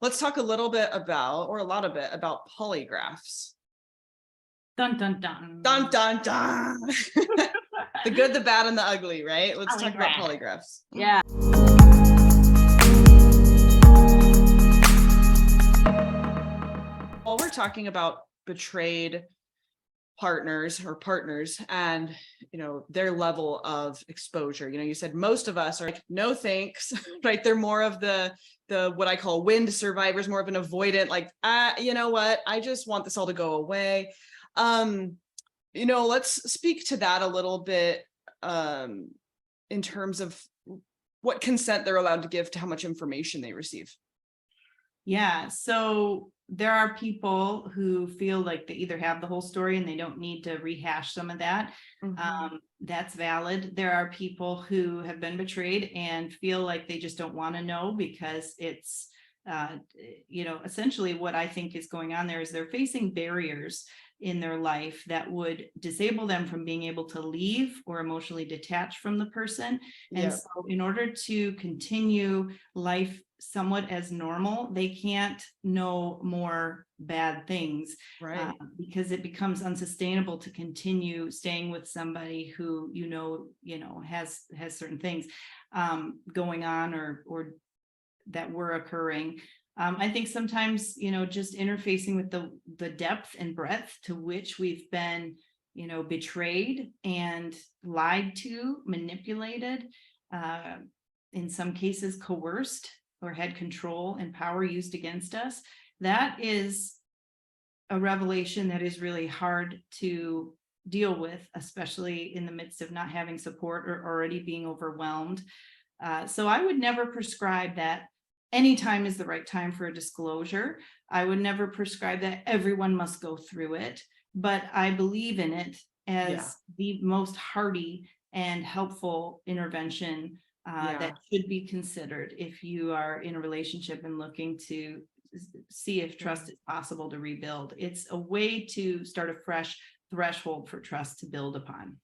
let's talk a little bit about, or a lot of it about polygraphs. Dun, dun, dun. Dun, dun, dun. The good, the bad, and the ugly, right? Let's talk about polygraphs. Yeah. Well, we're talking about betrayed partners and their level of exposure. You said most of us are like, no thanks, right? They're more of the what I call wind survivors, more of an avoidant, like, you know what, I just want this all to go away. Let's speak to that a little bit, in terms of what consent they're allowed to give to how much information they receive. Yeah. So there are people who feel like they either have the whole story and they don't need to rehash some of that. Mm-hmm. That's valid. There are people who have been betrayed and feel like they just don't want to know because it's, essentially what I think is going on there is they're facing barriers in their life that would disable them from being able to leave or emotionally detach from the person. And so in order to continue life somewhat as normal, they can't know more bad things, right? Because it becomes unsustainable to continue staying with somebody who has certain things going on or that were occurring. I think sometimes just interfacing with the depth and breadth to which we've been betrayed and lied to, manipulated, in some cases coerced, or had control and power used against us. That is a revelation that is really hard to deal with, especially in the midst of not having support or already being overwhelmed. So I would never prescribe that any time is the right time for a disclosure. I would never prescribe that everyone must go through it, but I believe in it as the most hearty and helpful intervention that should be considered if you are in a relationship and looking to see if trust is possible to rebuild. It's a way to start a fresh threshold for trust to build upon.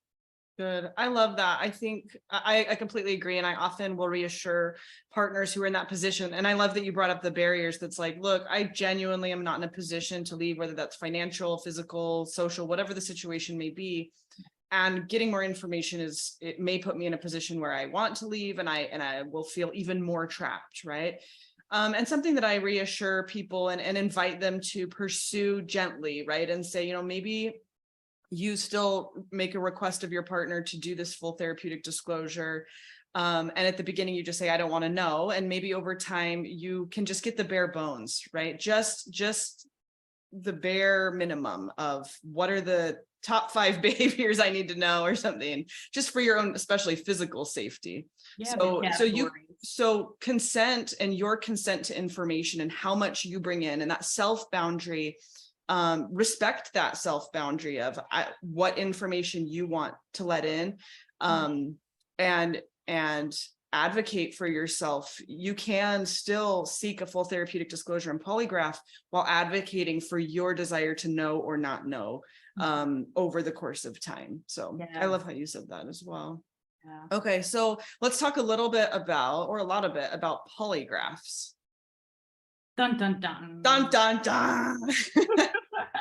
Good. I love that. I think I completely agree. And I often will reassure partners who are in that position. And I love that you brought up the barriers. That's like, look, I genuinely am not in a position to leave, whether that's financial, physical, social, whatever the situation may be. And getting more information it may put me in a position where I want to leave and I will feel even more trapped, right? And something that I reassure people and invite them to pursue gently, right? And say, maybe you still make a request of your partner to do this full therapeutic disclosure. And at the beginning, you just say, I don't want to know. And maybe over time, you can just get the bare bones, right? Just the bare minimum of what are the top 5 behaviors I need to know or something, just for your own, especially physical safety. Yeah, so consent and your consent to information and how much you bring in and that self boundary, respect that self boundary of what information you want to let in, and advocate for yourself. You can still seek a full therapeutic disclosure and polygraph while advocating for your desire to know or not know over the course of time. So I love how you said that as well. Yeah. Okay, so let's talk a little bit about, or a lot of it about polygraphs. Dun, dun, dun. Dun, dun, dun.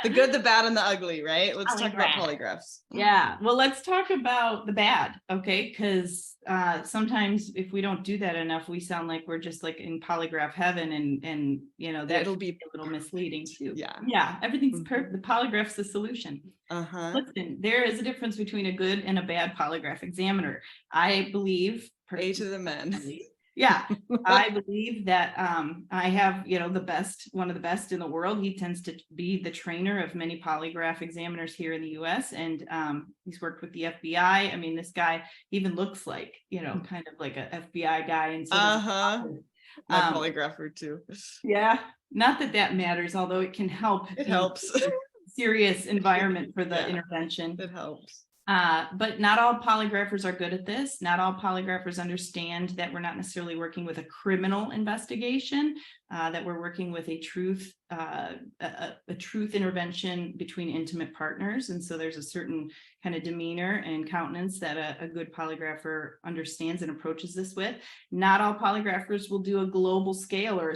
The good, the bad, and the ugly, right? Let's talk about polygraphs. Yeah. Well, let's talk about the bad. Okay. Because sometimes if we don't do that enough, we sound like we're just like in polygraph heaven and that it'll be a little misleading too. Yeah. Everything's perfect. The polygraph's the solution. Listen, there is a difference between a good and a bad polygraph examiner. I believe A to the men. Yeah, I believe that I have, one of the best in the world. He tends to be the trainer of many polygraph examiners here in the US. And he's worked with the FBI. I mean, this guy even looks like, kind of like a FBI guy. And so my polygrapher too. Yeah, not that matters, although it can help. It helps. Serious environment for the intervention. It helps. But not all polygraphers are good at this. Not all polygraphers understand that we're not necessarily working with a criminal investigation, that we're working with a truth intervention between intimate partners. And so there's a certain kind of demeanor and countenance that a good polygrapher understands and approaches this with. Not all polygraphers will do a global scale or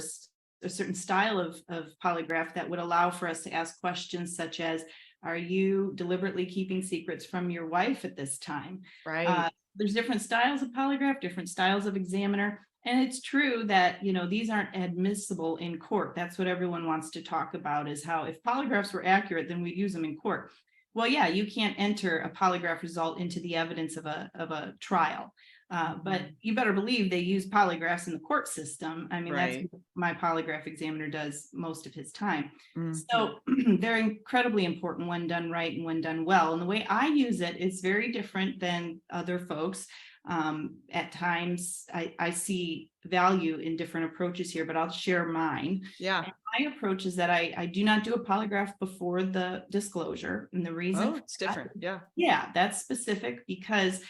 a certain style of polygraph that would allow for us to ask questions such as, are you deliberately keeping secrets from your wife at this time? Right. There's different styles of polygraph, different styles of examiner. And it's true that, these aren't admissible in court. That's what everyone wants to talk about, is how if polygraphs were accurate, then we'd use them in court. Well, yeah, you can't enter a polygraph result into the evidence of a trial. But you better believe they use polygraphs in the court system. I mean, that's Right. what my polygraph examiner does most of his time. Mhm. So they're incredibly important when done right and when done well. And the way I use it is very different than other folks. At times I see value in different approaches here, but I'll share mine. Yeah. And my approach is that I do not do a polygraph before the disclosure. And the reason Oh, it's different. Yeah. yeah, that's specific because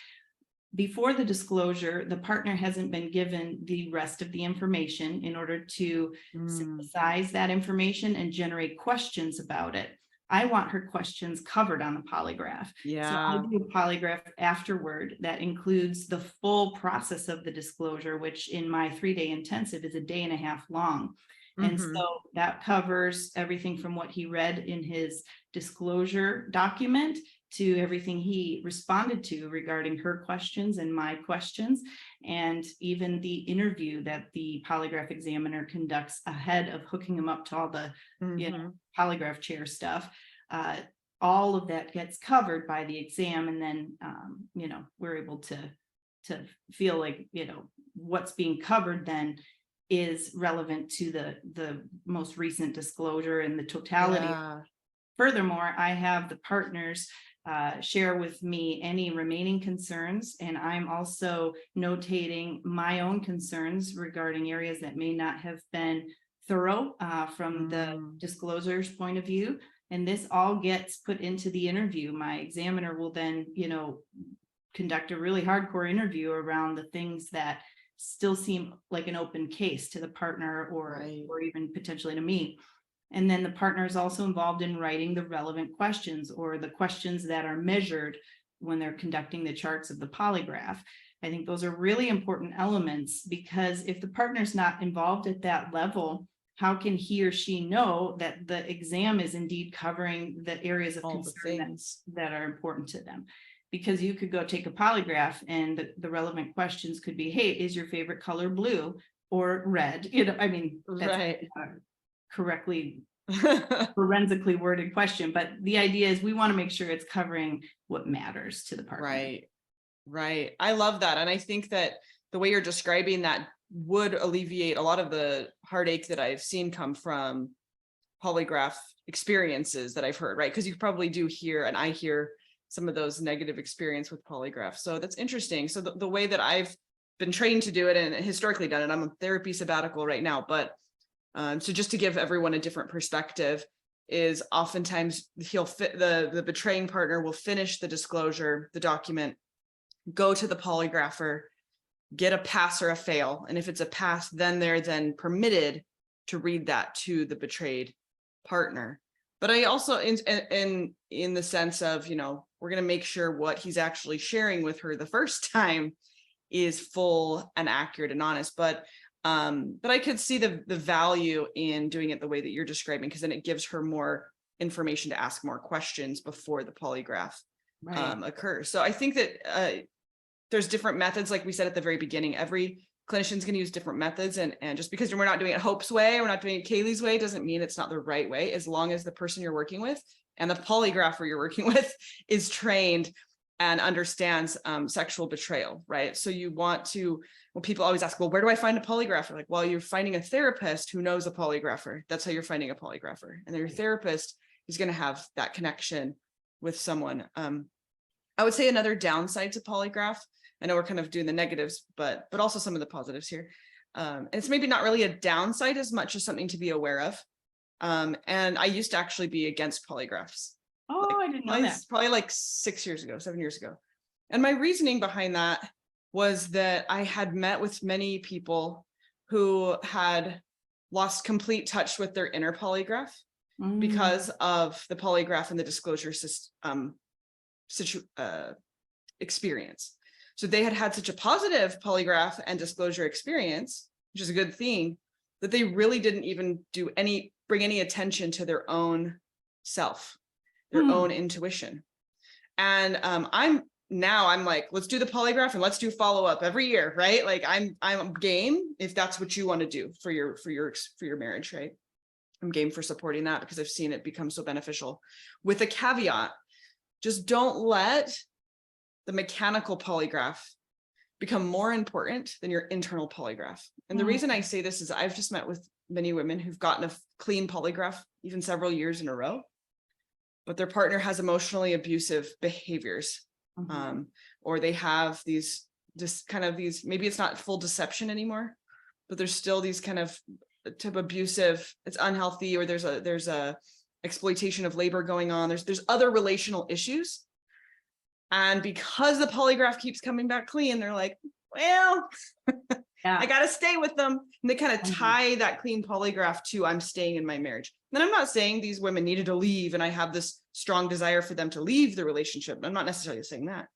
before the disclosure, the partner hasn't been given the rest of the information in order to synthesize that information and generate questions about it. I want her questions covered on the polygraph. So I Yeah. do a polygraph afterward that includes the full process of the disclosure, which in my 3-day intensive is a day and a half long. And Mhm. so that covers everything from what he read in his disclosure document to everything he responded to regarding her questions and my questions, and even the interview that the polygraph examiner conducts ahead of hooking him up to all the polygraph chair stuff. All of that gets covered by the exam, and then we're able to feel like what's being covered then is relevant to the most recent disclosure and the totality. Yeah. Furthermore, I have the partners share with me any remaining concerns, and I'm also notating my own concerns regarding areas that may not have been thorough from the disclosure's point of view. And this all gets put into the interview. My examiner will then, conduct a really hardcore interview around the things that still seem like an open case to the partner or even potentially to me. And then the partner is also involved in writing the relevant questions or the questions that are measured when they're conducting the charts of the polygraph. I think those are really important elements, because if the partner's not involved at that level, how can he or she know that the exam is indeed covering the areas of concern that are important to them? Because you could go take a polygraph and the relevant questions could be, hey, is your favorite color blue or red? That's correctly forensically worded question, but the idea is we want to make sure it's covering what matters to the partner. Right. I love that. And I think that the way you're describing that would alleviate a lot of the heartache that I've seen come from polygraph experiences that I've heard, right? Because you probably do hear, and I hear some of those negative experience with polygraph. So that's interesting. So the way that I've been trained to do it and historically done it, I'm a therapy sabbatical right now, but so just to give everyone a different perspective, is oftentimes he'll fit the betraying partner will finish the disclosure, the document, go to the polygrapher, get a pass or a fail. And if it's a pass, then they're then permitted to read that to the betrayed partner. But I also in the sense of, we're going to make sure what he's actually sharing with her the first time is full and accurate and honest. But I could see the value in doing it the way that you're describing, because then it gives her more information to ask more questions before the polygraph occurs. So I think that there's different methods, like we said at the very beginning. Every clinician's going to use different methods, and just because we're not doing it Hope's way, we're not doing it KayLee's way, doesn't mean it's not the right way, as long as the person you're working with and the polygrapher you're working with is trained and understands sexual betrayal, right? So you want to, when people always ask, well, where do I find a polygrapher? Like, well, you're finding a therapist who knows a polygrapher. That's how you're finding a polygrapher. And then your therapist is going to have that connection with someone. I would say another downside to polygraph, I know we're kind of doing the negatives, but also some of the positives here. And it's maybe not really a downside as much as something to be aware of. And I used to actually be against polygraphs. Oh, I didn't know that. Probably like 7 years ago. And my reasoning behind that was that I had met with many people who had lost complete touch with their inner polygraph because of the polygraph and the disclosure experience. So they had such a positive polygraph and disclosure experience, which is a good thing, that they really didn't even bring any attention to their own self, their own intuition. And I'm like, let's do the polygraph and let's do follow-up every year, right? Like I'm game if that's what you want to do for your marriage, right? I'm game for supporting that because I've seen it become so beneficial. With a caveat, just don't let the mechanical polygraph become more important than your internal polygraph. And the reason I say this is I've just met with many women who've gotten a clean polygraph even several years in a row, but their partner has emotionally abusive behaviors. Or they have these maybe it's not full deception anymore, but there's still these kind of type abusive, it's unhealthy, or there's a exploitation of labor going on. There's other relational issues. And because the polygraph keeps coming back clean, they're like, well, I got to stay with them. And they kind of tie that clean polygraph to I'm staying in my marriage. And I'm not saying these women needed to leave and I have this strong desire for them to leave the relationship. I'm not necessarily saying that,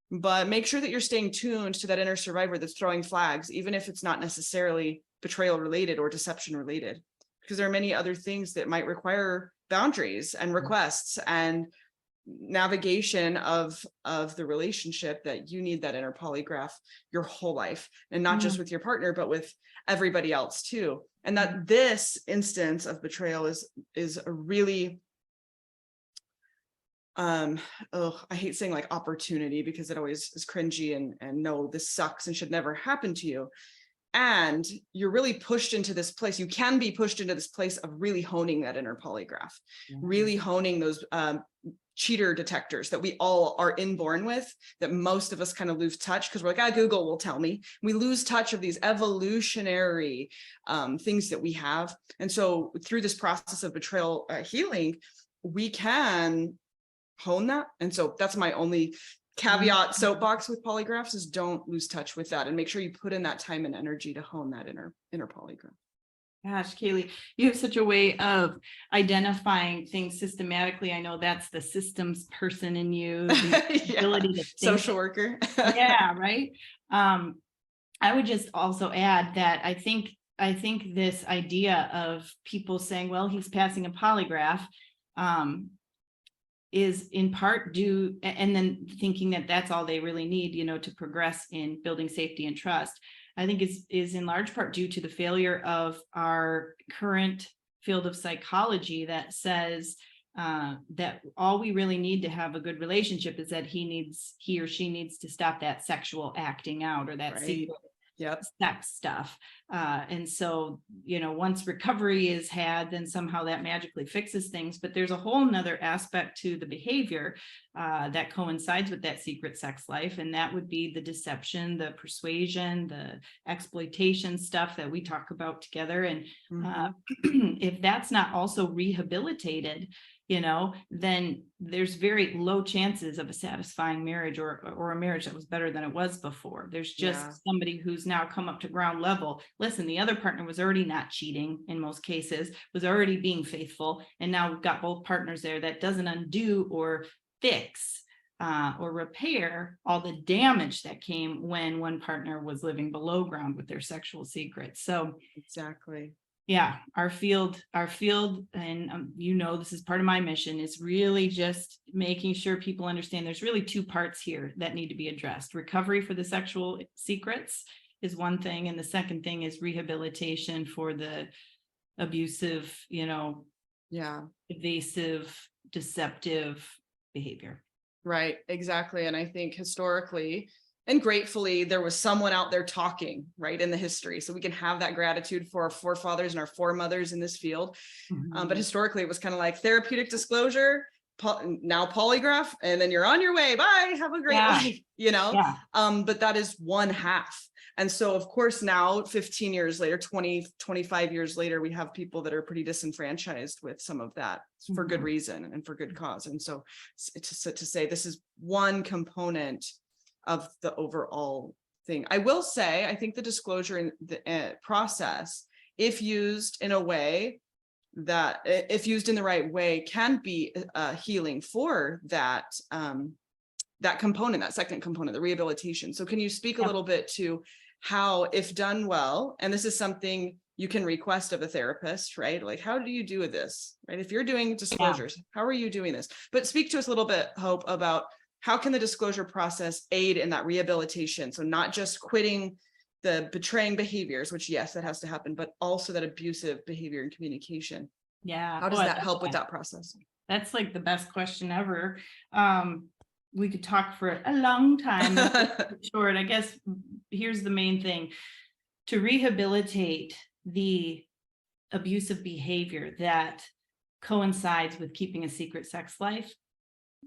but make sure that you're staying tuned to that inner survivor that's throwing flags, even if it's not necessarily betrayal related or deception related, because there are many other things that might require boundaries and requests and navigation of the relationship that you need that inner polygraph your whole life, and not just with your partner, but with everybody else too. And that this instance of betrayal is a really I hate saying like opportunity because it always is cringy and no, this sucks and should never happen to you. And you're really pushed into this place. You can be pushed into this place of really honing that inner polygraph, really honing those cheater detectors that we all are inborn with, that most of us kind of lose touch because we're like, Google will tell me. We lose touch of these evolutionary things that we have. And so through this process of betrayal healing, we can hone that. And so that's my only caveat soapbox with polygraphs is don't lose touch with that and make sure you put in that time and energy to hone that inner polygraph. Gosh, KayLee, you have such a way of identifying things systematically. I know that's the systems person in you, the ability to think. Social worker. Yeah, right. I would just also add that I think this idea of people saying, well, he's passing a polygraph, is in part due, and then thinking that that's all they really need, to progress in building safety and trust. I think is in large part due to the failure of our current field of psychology that says that all we really need to have a good relationship is that he or she needs to stop that sexual acting out or that secret sex stuff. And so, once recovery is had, then somehow that magically fixes things. But there's a whole nother aspect to the behavior that coincides with that secret sex life. And that would be the deception, the persuasion, the exploitation stuff that we talk about together. And if that's not also rehabilitated, then there's very low chances of a satisfying marriage or a marriage that was better than it was before. There's just somebody who's now come up to ground level. Listen, the other partner was already not cheating in most cases, was already being faithful. And now we've got both partners there. That doesn't undo or fix or repair all the damage that came when one partner was living below ground with their sexual secrets. So exactly. Yeah, our field, and this is part of my mission, is really just making sure people understand there's really two parts here that need to be addressed. Recovery for the sexual secrets is one thing, and the second thing is rehabilitation for the abusive, evasive, deceptive behavior. Right, exactly. And I think historically and gratefully, there was someone out there talking, right, in the history. So we can have that gratitude for our forefathers and our foremothers in this field. But historically, it was kind of like therapeutic disclosure, now polygraph, and then you're on your way. Bye, have a great life, but that is one half. And so, of course, now 15 years later, 20, 25 years later, we have people that are pretty disenfranchised with some of that for good reason and for good cause. And so to say this is one component of the overall thing. I will say, I think the disclosure in the process, if used in a way that, if used in the right way, can be healing for that that component, that second component, the rehabilitation. So can you speak a little bit to how, if done well, and this is something you can request of a therapist, right? Like, how do you do this, right? If you're doing disclosures, how are you doing this? But speak to us a little bit, Hope, about how can the disclosure process aid in that rehabilitation? So not just quitting the betraying behaviors, which yes, that has to happen, but also that abusive behavior and communication. Yeah. How does that help with that process? That's like the best question ever. We could talk for a long time. Short, I guess here's the main thing. To rehabilitate the abusive behavior that coincides with keeping a secret sex life,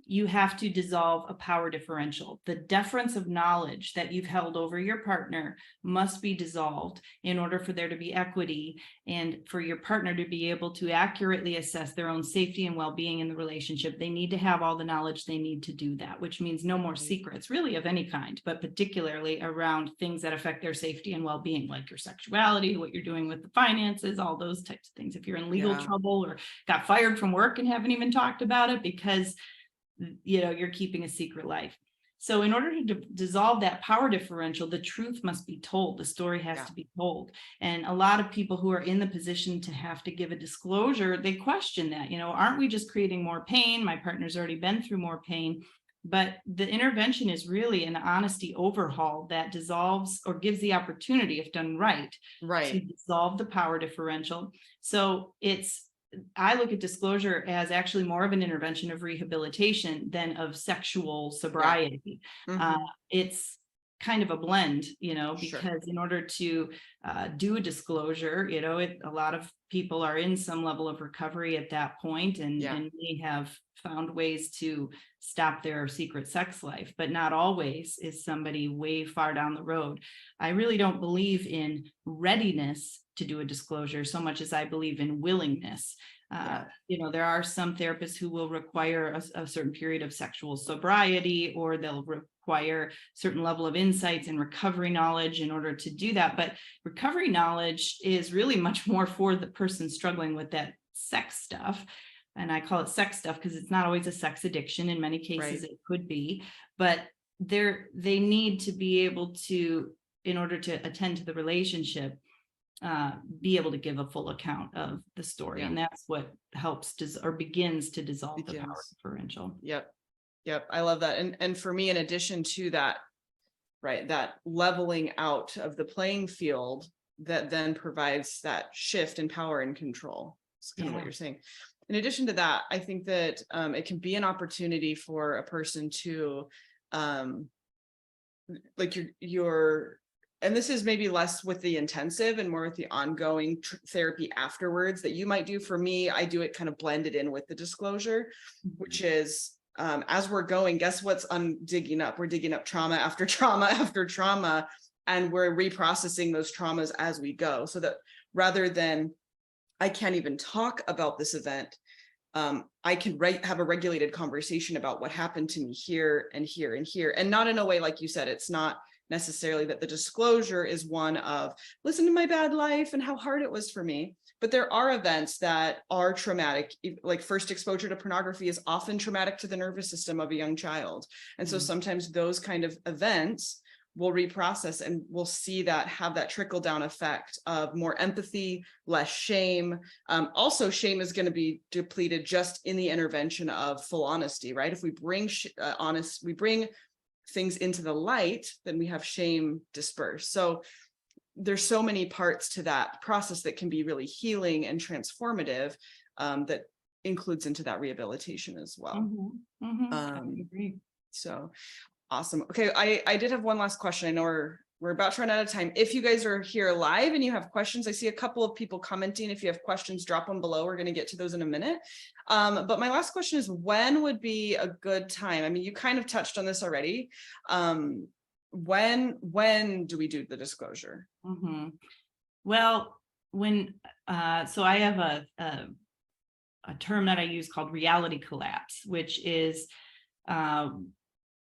you have to dissolve a power differential. The deference of knowledge that you've held over your partner must be dissolved in order for there to be equity and for your partner to be able to accurately assess their own safety and well-being in the relationship. They need to have all the knowledge they need to do that, which means no more secrets really of any kind, but particularly around things that affect their safety and well-being, like your sexuality, what you're doing with the finances, all those types of things. If you're in legal trouble or got fired from work and haven't even talked about it because you're keeping a secret life. So in order to dissolve that power differential, the truth must be told. The story has to be told. And a lot of people who are in the position to have to give a disclosure, they question that, aren't we just creating more pain? My partner's already been through more pain. But the intervention is really an honesty overhaul that dissolves or gives the opportunity, if done right, to dissolve the power differential. So I look at disclosure as actually more of an intervention of rehabilitation than of sexual sobriety. It's kind of a blend, because in order to do a disclosure, a lot of people are in some level of recovery at that point and may have found ways to stop their secret sex life, but not always is somebody way far down the road. I really don't believe in readiness to do a disclosure so much as I believe in willingness. There are some therapists who will require a certain period of sexual sobriety, or they'll require certain level of insights and recovery knowledge in order to do that. But recovery knowledge is really much more for the person struggling with that sex stuff. And I call it sex stuff because it's not always a sex addiction. In many cases, it could be, but they need to be able to, in order to attend to the relationship, be able to give a full account of the story. And that's what helps begins to dissolve the power differential. Yep. I love that. And for me, in addition to that, that leveling out of the playing field that then provides that shift in power and control. It's kind of what you're saying. In addition to that, I think that it can be an opportunity for a person to like and this is maybe less with the intensive and more with the ongoing therapy afterwards that you might do. For me, I do it kind of blended in with the disclosure, which is as we're going, guess what's digging up? We're digging up trauma after trauma after trauma, and we're reprocessing those traumas as we go. So that rather than I can't even talk about this event, I can have a regulated conversation about what happened to me here and here and here, and not in a way like you said. It's not necessarily that the disclosure is one of listen to my bad life and how hard it was for me, but there are events that are traumatic. Like first exposure to pornography is often traumatic to the nervous system of a young child, and so sometimes those kind of events will reprocess and we'll see that have that trickle down effect of more empathy, less shame. Also, shame is going to be depleted just in the intervention of full honesty, right? If we bring we bring things into the light, then we have shame dispersed. So there's so many parts to that process that can be really healing and transformative, that includes into that rehabilitation as well. I agree. So awesome. Okay, I did have one last question. I know we're about to run out of time. If you guys are here live and you have questions, I see a couple of people commenting. If you have questions, drop them below. We're going to get to those in a minute. But my last question is, when would be a good time? I mean, you kind of touched on this already. When do we do the disclosure? Well, so I have a term that I use called reality collapse, which is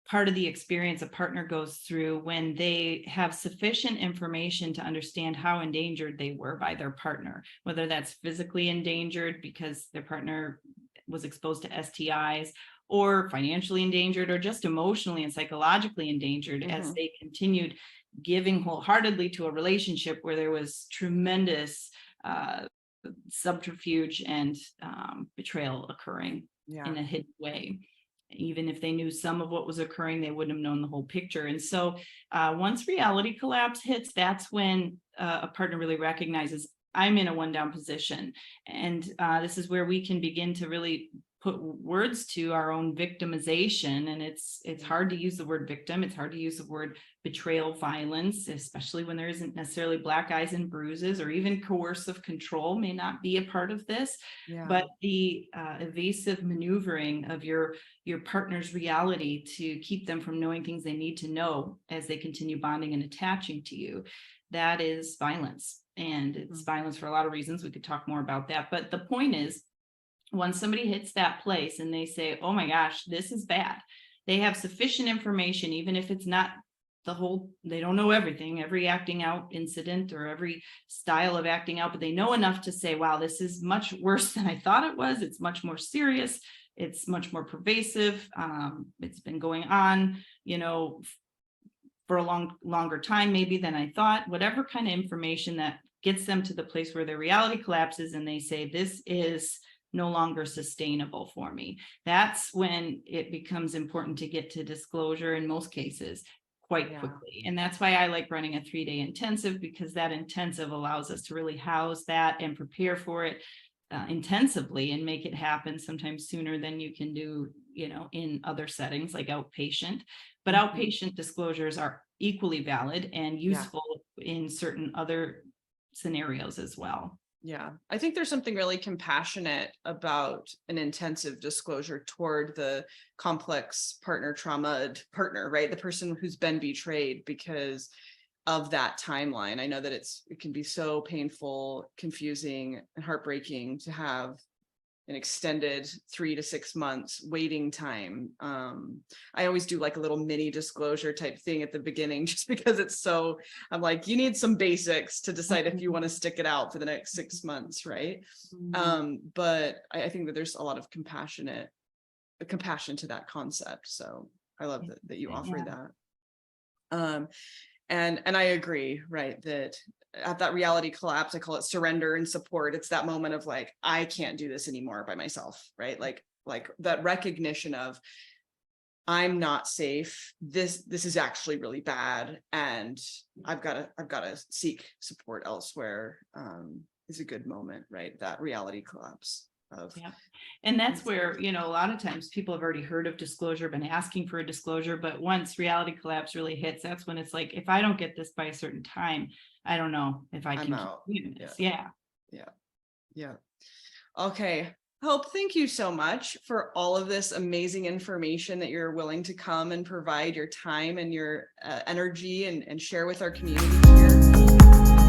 part of the experience a partner goes through when they have sufficient information to understand how endangered they were by their partner, whether that's physically endangered because their partner was exposed to STIs, or financially endangered, or just emotionally and psychologically endangered as they continued giving wholeheartedly to a relationship where there was tremendous subterfuge and betrayal occurring in a hidden way. Even if they knew some of what was occurring, they wouldn't have known the whole picture. And so once reality collapse hits, that's when a partner really recognizes, I'm in a one down position. And this is where we can begin to really put words to our own victimization. And it's hard to use the word victim. It's hard to use the word betrayal, violence, especially when there isn't necessarily black eyes and bruises, or even coercive control may not be a part of this. But the evasive maneuvering of your partner's reality to keep them from knowing things they need to know as they continue bonding and attaching to you, that is violence. And it's violence for a lot of reasons. We could talk more about that. But the point is, when somebody hits that place and they say, oh my gosh, this is bad, they have sufficient information, even if it's not the whole, they don't know everything, every acting out incident or every style of acting out, but they know enough to say, wow, this is much worse than I thought it was. It's much more serious. It's much more pervasive. It's been going on, for a longer time, maybe than I thought. Whatever kind of information that gets them to the place where their reality collapses and they say, this is no longer sustainable for me. That's when it becomes important to get to disclosure in most cases quite quickly. And that's why I like running a 3-day intensive, because that intensive allows us to really house that and prepare for it intensively and make it happen sometimes sooner than you can do, in other settings like outpatient. But outpatient disclosures are equally valid and useful in certain other scenarios as well. Yeah, I think there's something really compassionate about an intensive disclosure toward the complex partner trauma partner, right? The person who's been betrayed, because of that timeline. I know that it can be so painful, confusing, and heartbreaking to have an extended 3 to 6 months waiting time. I always do like a little mini disclosure type thing at the beginning, just because I'm like, you need some basics to decide if you want to stick it out for the next 6 months, right? But I think that there's a lot of compassion to that concept. So I love that you offer that. And I agree, right, that at that reality collapse, I call it surrender and support. It's that moment of like, I can't do this anymore by myself, right? Like that recognition of, I'm not safe. This is actually really bad, and I've got to seek support elsewhere. Is a good moment, right? That reality collapse. And that's where, a lot of times people have already heard of disclosure, been asking for a disclosure, but once reality collapse really hits, that's when it's like, if I don't get this by a certain time, I don't know if I can continue this. Yeah. Okay. Hope, thank you so much for all of this amazing information that you're willing to come and provide your time and your energy and share with our community here.